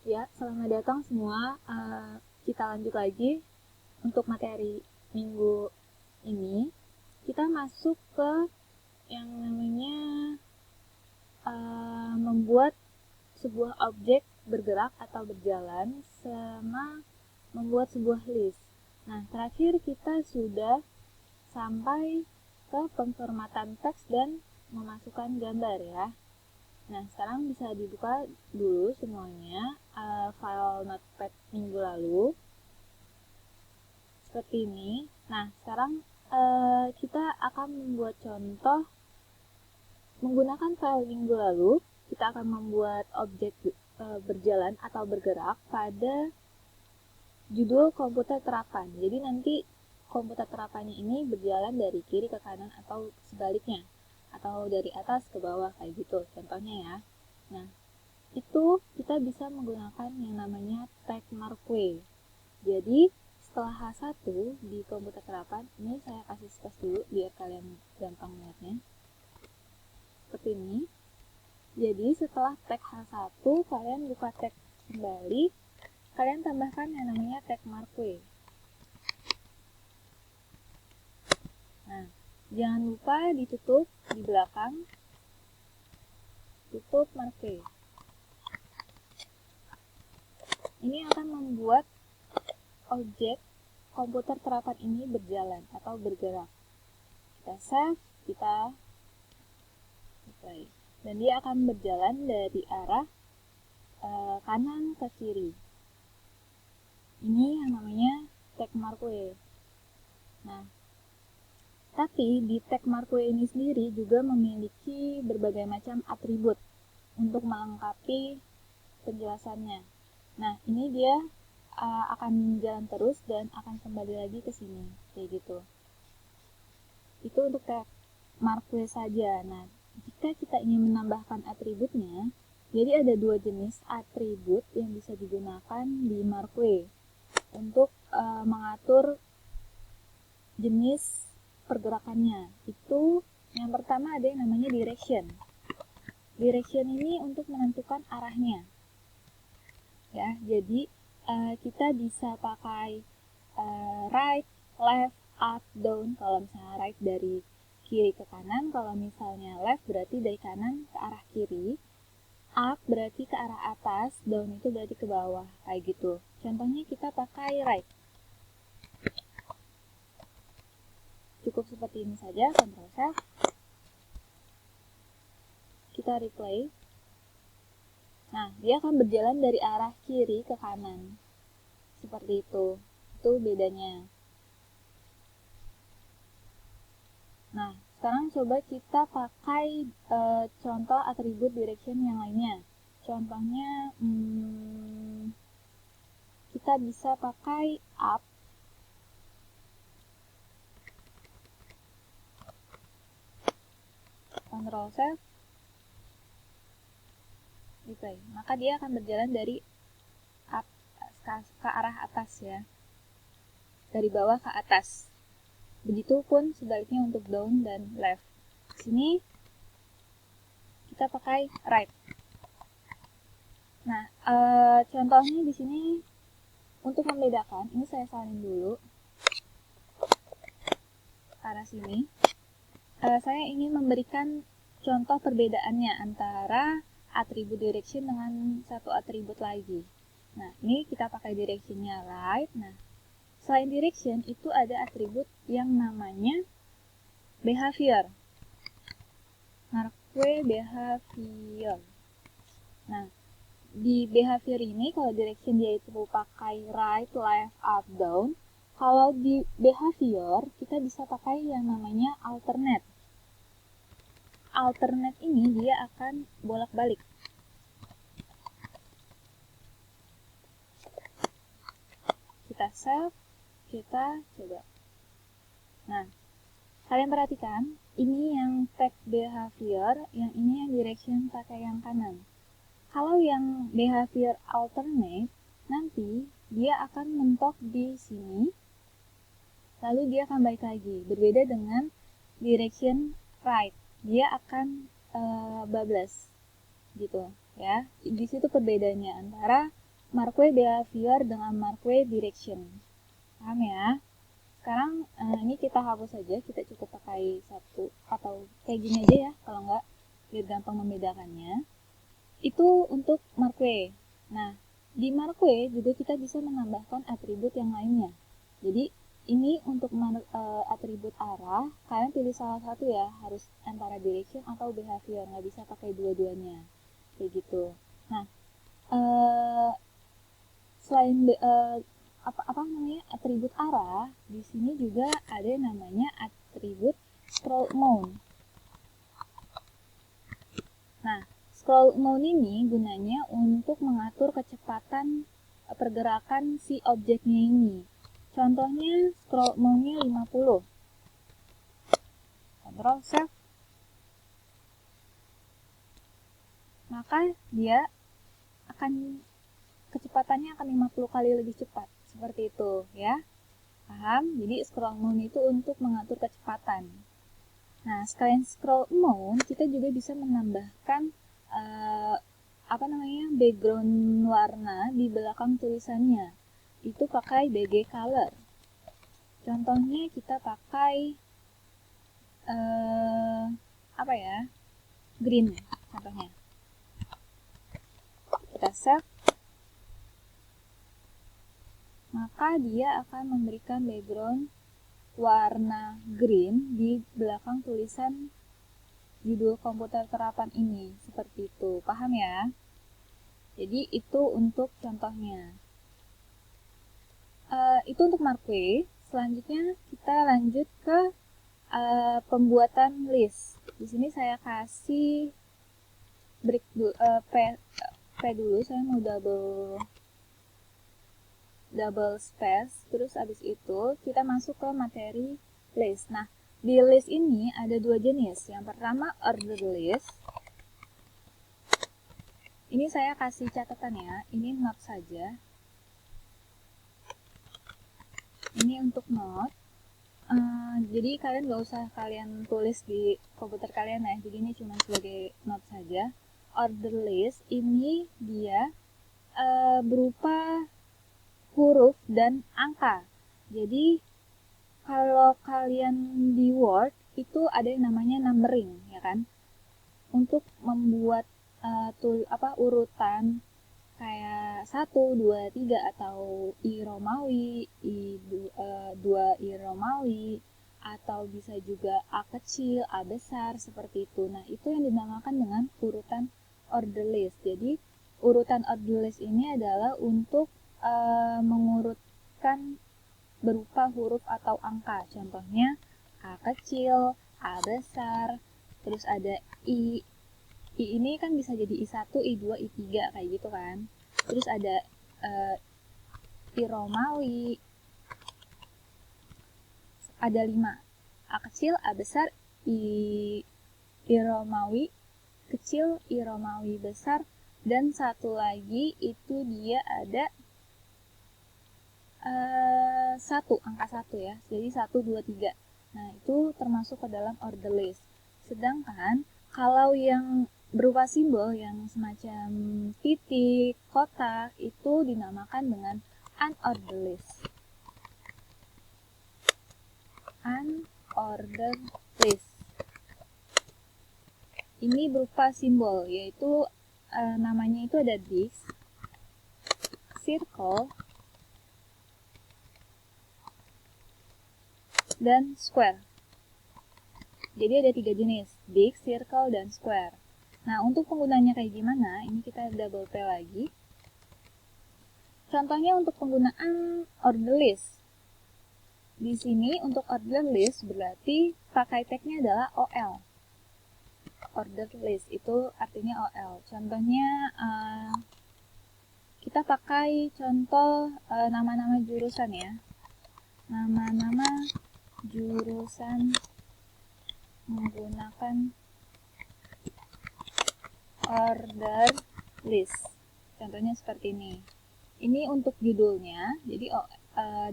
Ya, selamat datang semua. Kita lanjut lagi untuk materi minggu ini. Kita masuk ke yang namanya membuat sebuah objek bergerak atau berjalan sama membuat sebuah list. Nah, terakhir kita sudah sampai ke pemformatan teks dan memasukkan gambar ya. Nah, sekarang bisa dibuka dulu semuanya file notepad minggu lalu. Seperti ini. Nah, sekarang kita akan membuat contoh menggunakan file minggu lalu. Kita akan membuat objek berjalan atau bergerak pada judul komputer terapan. Jadi nanti komputer terapannya ini berjalan dari kiri ke kanan atau sebaliknya, atau dari atas ke bawah kayak gitu contohnya ya. Nah, itu kita bisa menggunakan yang namanya tag marquee. Jadi setelah H1 di komputer terapan, ini saya kasih space dulu biar kalian gampang lihatnya. Seperti ini. Jadi setelah tag H1 kalian buka tag kembali, kalian tambahkan yang namanya tag marquee. Nah, jangan lupa ditutup di belakang. Tutup marquee. Ini akan membuat objek komputer terapan ini berjalan atau bergerak. Kita save, kita play. Dan dia akan berjalan dari arah kanan ke kiri. Ini yang namanya tag marquee. Nah, tapi di tag marquee ini sendiri juga memiliki berbagai macam atribut untuk melengkapi penjelasannya. Nah, ini dia akan jalan terus dan akan kembali lagi ke sini, kayak gitu. Itu untuk tag marquee saja. Nah, jika kita ingin menambahkan atributnya, jadi ada dua jenis atribut yang bisa digunakan di marquee untuk mengatur jenis pergerakannya. Itu yang pertama ada yang namanya direction. Direction ini untuk menentukan arahnya. Ya, jadi kita bisa pakai right, left, up, down. Kalau misalnya right dari kiri ke kanan, kalau misalnya left berarti dari kanan ke arah kiri, up berarti ke arah atas, down itu berarti ke bawah, kayak gitu. Contohnya kita pakai right. Cukup seperti ini saja, Ctrl F. Kita replay. Nah, dia akan berjalan dari arah kiri ke kanan. Seperti itu. Itu bedanya. Nah, sekarang coba kita pakai contoh atribut direction yang lainnya. Contohnya, kita bisa pakai up. Ctrl Save. Replay. Maka dia akan berjalan dari up ke arah atas ya. Dari bawah ke atas. Begitupun sebaliknya untuk down dan left. Sini kita pakai right. Nah, contohnya di sini untuk membedakan, ini saya salin dulu ke arah sini. Saya ingin memberikan contoh perbedaannya antara atribut direction dengan satu atribut lagi. Nah, ini kita pakai directionnya right. Nah, selain direction itu ada atribut yang namanya behavior. Marquee behavior. Nah, di behavior ini kalau direction dia itu pakai right, left, up, down. Kalau di behavior kita bisa pakai yang namanya alternate. Alternate ini dia akan bolak-balik. Kita save, kita coba. Nah, kalian perhatikan, ini yang tag behavior, yang ini yang direction pakai yang kanan. Kalau yang behavior alternate, nanti dia akan mentok di sini, lalu dia akan balik lagi. Berbeda dengan direction right, dia akan bablas, gitu ya. Di situ perbedaannya antara Marquee behavior dengan Marquee direction. Paham ya? Sekarang ini kita hapus saja, kita cukup pakai satu atau kayak gini aja ya, kalau enggak biar gampang membedakannya. Itu untuk Marquee. Nah, di Marquee juga kita bisa menambahkan atribut yang lainnya. Jadi ini untuk atribut arah, kalian pilih salah satu ya, harus antara direction atau behavior, nggak bisa pakai dua-duanya kayak gitu. Nah, selain apa namanya atribut arah, di sini juga ada namanya atribut scroll mount. Nah, scroll mount ini gunanya untuk mengatur kecepatan pergerakan si objeknya ini. Contohnya scroll mount-nya 50. Ctrl save. Maka dia akan kecepatannya akan 50 kali lebih cepat. Seperti itu ya. Paham? Jadi scroll mount itu untuk mengatur kecepatan. Nah, selain scroll mount, kita juga bisa menambahkan background warna di belakang tulisannya. Itu pakai BG color. Contohnya kita pakai green contohnya. Kita save. Maka dia akan memberikan background warna green di belakang tulisan judul komputer terapan ini. Seperti itu. Paham ya? Jadi itu untuk contohnya. Itu untuk Marquee. Selanjutnya kita lanjut ke pembuatan list. Di sini saya kasih break P dulu. Saya mau double space. Terus abis itu kita masuk ke materi list. Nah, di list ini ada dua jenis. Yang pertama order list. Ini saya kasih catatan ya. Ini note saja. Ini untuk note. Jadi kalian gak usah kalian tulis di komputer kalian ya. Jadi ini cuma sebagai note saja. Order list ini dia berupa huruf dan angka. Jadi kalau kalian di Word itu ada yang namanya numbering, ya kan? Untuk membuat urutan kayak 1, 2, 3 atau I Romawi, 2 I Romawi, atau bisa juga A kecil, A besar, seperti itu. Nah, itu yang dinamakan dengan urutan order list. Jadi, urutan order list ini adalah untuk mengurutkan berupa huruf atau angka. Contohnya A kecil, A besar, terus ada I. I ini kan bisa jadi I1, I2, I3 kayak gitu kan. Terus ada I Romawi. Ada 5. A kecil, A besar, I Romawi kecil, I Romawi besar, dan satu lagi itu dia ada 1, angka 1 ya. Jadi 1, 2, 3. Nah, itu termasuk ke dalam order list. Sedangkan kalau yang berupa simbol yang semacam titik, kotak, itu dinamakan dengan unordered list. Unordered list. Ini berupa simbol, yaitu namanya itu ada disc, circle, dan square. Jadi ada 3 jenis, disc, circle, dan square. Nah, untuk penggunanya kayak gimana? Ini kita double P lagi. Contohnya untuk penggunaan order list. Di sini untuk order list berarti pakai tagnya adalah OL. Order list itu artinya OL. Contohnya kita pakai contoh nama-nama jurusan ya. Nama-nama jurusan menggunakan order list. Contohnya seperti ini. Ini untuk judulnya. Jadi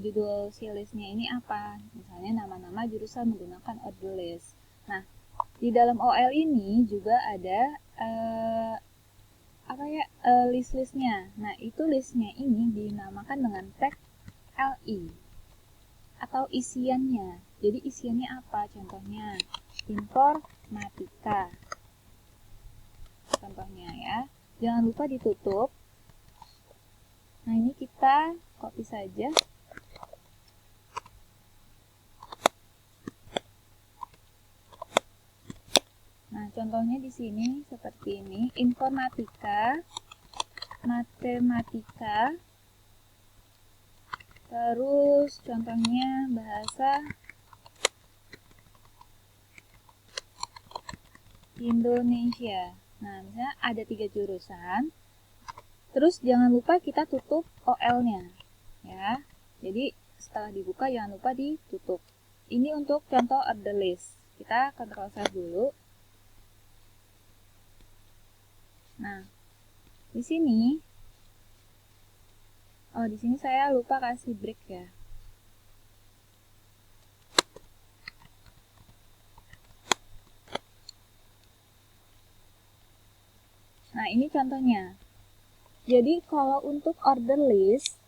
judul si listnya ini apa? Misalnya nama-nama jurusan menggunakan order list. Nah, di dalam OL ini juga ada apa ya, list-listnya. Nah, itu listnya ini dinamakan dengan tag li atau isiannya. Jadi isiannya apa? Contohnya informatika. Contohnya ya. Jangan lupa ditutup. Nah, ini kita copy saja. Nah, contohnya di sini seperti ini, informatika, matematika, terus contohnya bahasa Indonesia. Nah, misalnya ada 3 jurusan. Terus jangan lupa kita tutup OL-nya. Ya. Jadi setelah dibuka jangan lupa ditutup. Ini untuk contoh order list. Kita Ctrl Save dulu. Nah, di sini saya lupa kasih break ya. Nah, ini contohnya. Jadi kalau untuk order list,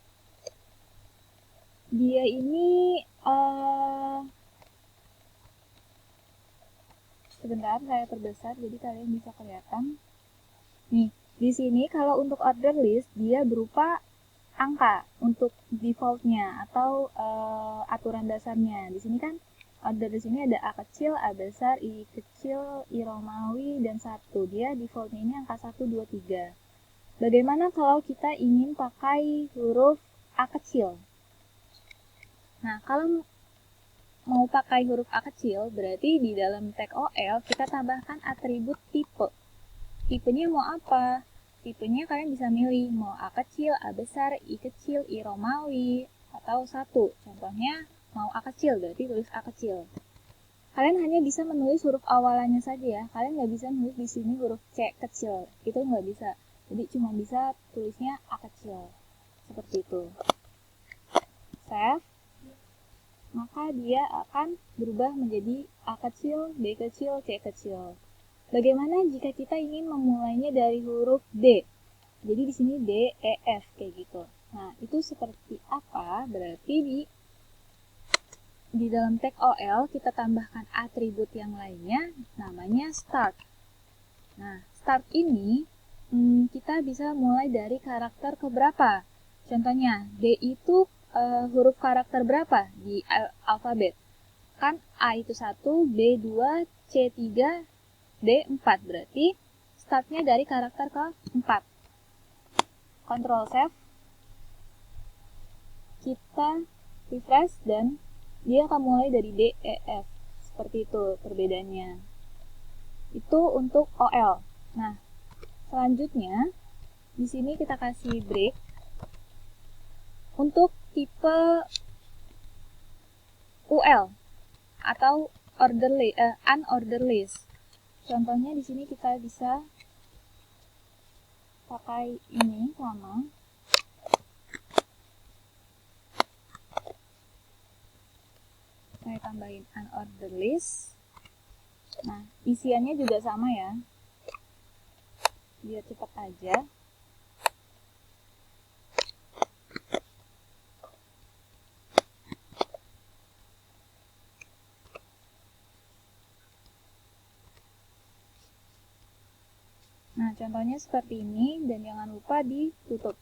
dia ini sebentar saya perbesar jadi kalian bisa kelihatan. Nih, di sini kalau untuk order list dia berupa angka untuk defaultnya atau aturan dasarnya. Di sini kan order di sini ada A kecil, A besar, I kecil, I Romawi dan 1. Dia defaultnya ini angka 1 2 3. Bagaimana kalau kita ingin pakai huruf A kecil? Nah, kalau mau pakai huruf A kecil, berarti di dalam tag OL kita tambahkan atribut tipe. Tipenya mau apa? Tipenya kalian bisa milih mau A kecil, A besar, I kecil, I Romawi, atau 1. Contohnya mau A kecil, berarti tulis A kecil. Kalian hanya bisa menulis huruf awalannya saja ya. Kalian nggak bisa menulis di sini huruf C kecil. Itu nggak bisa. Jadi cuma bisa tulisnya A kecil. Seperti itu. Save. Maka dia akan berubah menjadi A kecil, B kecil, C kecil. Bagaimana jika kita ingin memulainya dari huruf D? Jadi di sini D, E, F kayak gitu. Nah, itu seperti apa? Berarti di dalam tag OL kita tambahkan atribut yang lainnya namanya start. Nah, start ini kita bisa mulai dari karakter keberapa? Contohnya, D itu huruf karakter berapa di alfabet? Kan A itu 1, B 2, C 3, D 4. Berarti startnya dari karakter ke-4. Ctrl Save. Kita refresh dan dia akan mulai dari D, E, F. Seperti itu perbedaannya. Itu untuk OL. Nah, selanjutnya di sini kita kasih break untuk tipe UL atau unordered list. Contohnya di sini kita bisa pakai ini sama. Saya tambahin unordered list. Nah, isiannya juga sama ya. Biar cepat aja. Nah, contohnya seperti ini dan jangan lupa ditutup.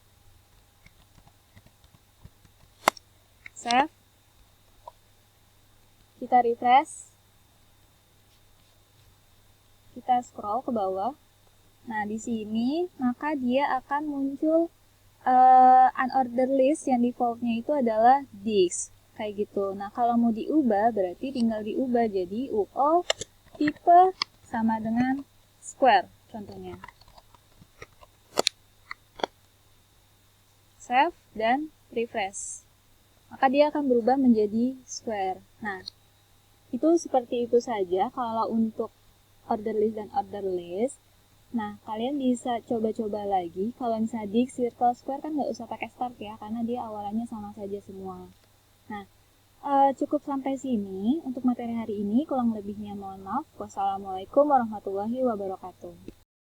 Save. Kita refresh. Kita scroll ke bawah. Nah, di sini maka dia akan muncul unordered list yang defaultnya itu adalah this. Kayak gitu. Nah, kalau mau diubah berarti tinggal diubah jadi UO tipe sama dengan square contohnya. Save dan refresh. Maka dia akan berubah menjadi square. Nah, itu seperti itu saja kalau untuk order list dan order list. Nah, kalian bisa coba-coba lagi. Kalau misalnya dig, circle, square kan nggak usah pakai start ya, karena dia awalannya sama saja semua. Nah, cukup sampai sini untuk materi hari ini. Kurang lebihnya mohon maaf. Wassalamualaikum warahmatullahi wabarakatuh.